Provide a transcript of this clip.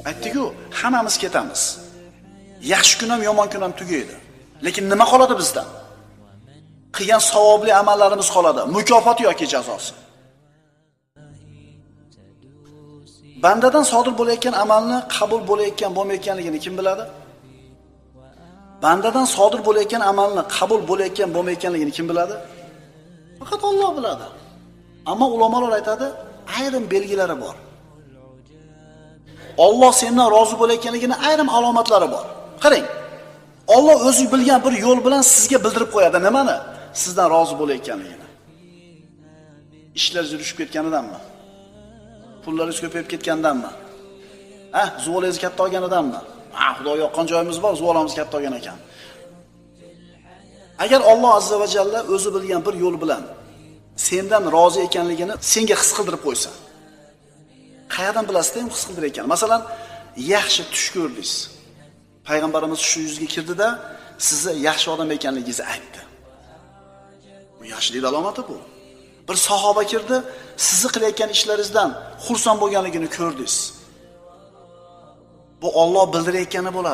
Aytdik-ku, hammamiz ketamiz. Yaxshi kun ham, yomon kun ham tugaydi. Lekin nima qoladi bizdan? Qilgan savobli amallarimiz qoladi, mukofoti yoki jazosi. Bandadan sodir bo'layotgan amalni qabul bo'layotgan bo'lmayotganligini kim biladi? Bandadan sodir bo'layotgan amalni qabul bo'layotgan bo'lmayotganligini kim biladi? Faqat Alloh biladi. Ammo ulamolar aytadi, ayrim belgilari bor. Alloh sendan rozi bo'layotganligini ayrim alomatlari bor. Qarang. Alloh o'zi bilgan bir yo'l bilan sizga bildirib qo'yadi nimani? Sizdan rozi bo'layotganligini. Ishlaringiz yurishib ketganidanmi? Pullaringiz ko'payib ketgandanmi? Zuvolingiz katta olganidanmi? Xudo yoqqan joyimiz bor, zuvolamiz katta olgan ekan. Agar Alloh azza va jalla o'zi bilgan bir yo'l bilan sendan rozi ekanligini senga his qildirib qo'ysa, qayerdan bilasizda ham his qildirar ekan. Masalan, yaxshi tush ko'rdingiz. Payg'ambarimiz shu yuzga kirdida sizni yaxshi odam ekanligingizni aytdi. Bu yaxshilik alomati bu. Bir sahoba kirdi, sizni qilayotgan ishlaringizdan xursand bo'lganligini ko'rdingiz. Bu Alloh bildirayotgani bo'ladi.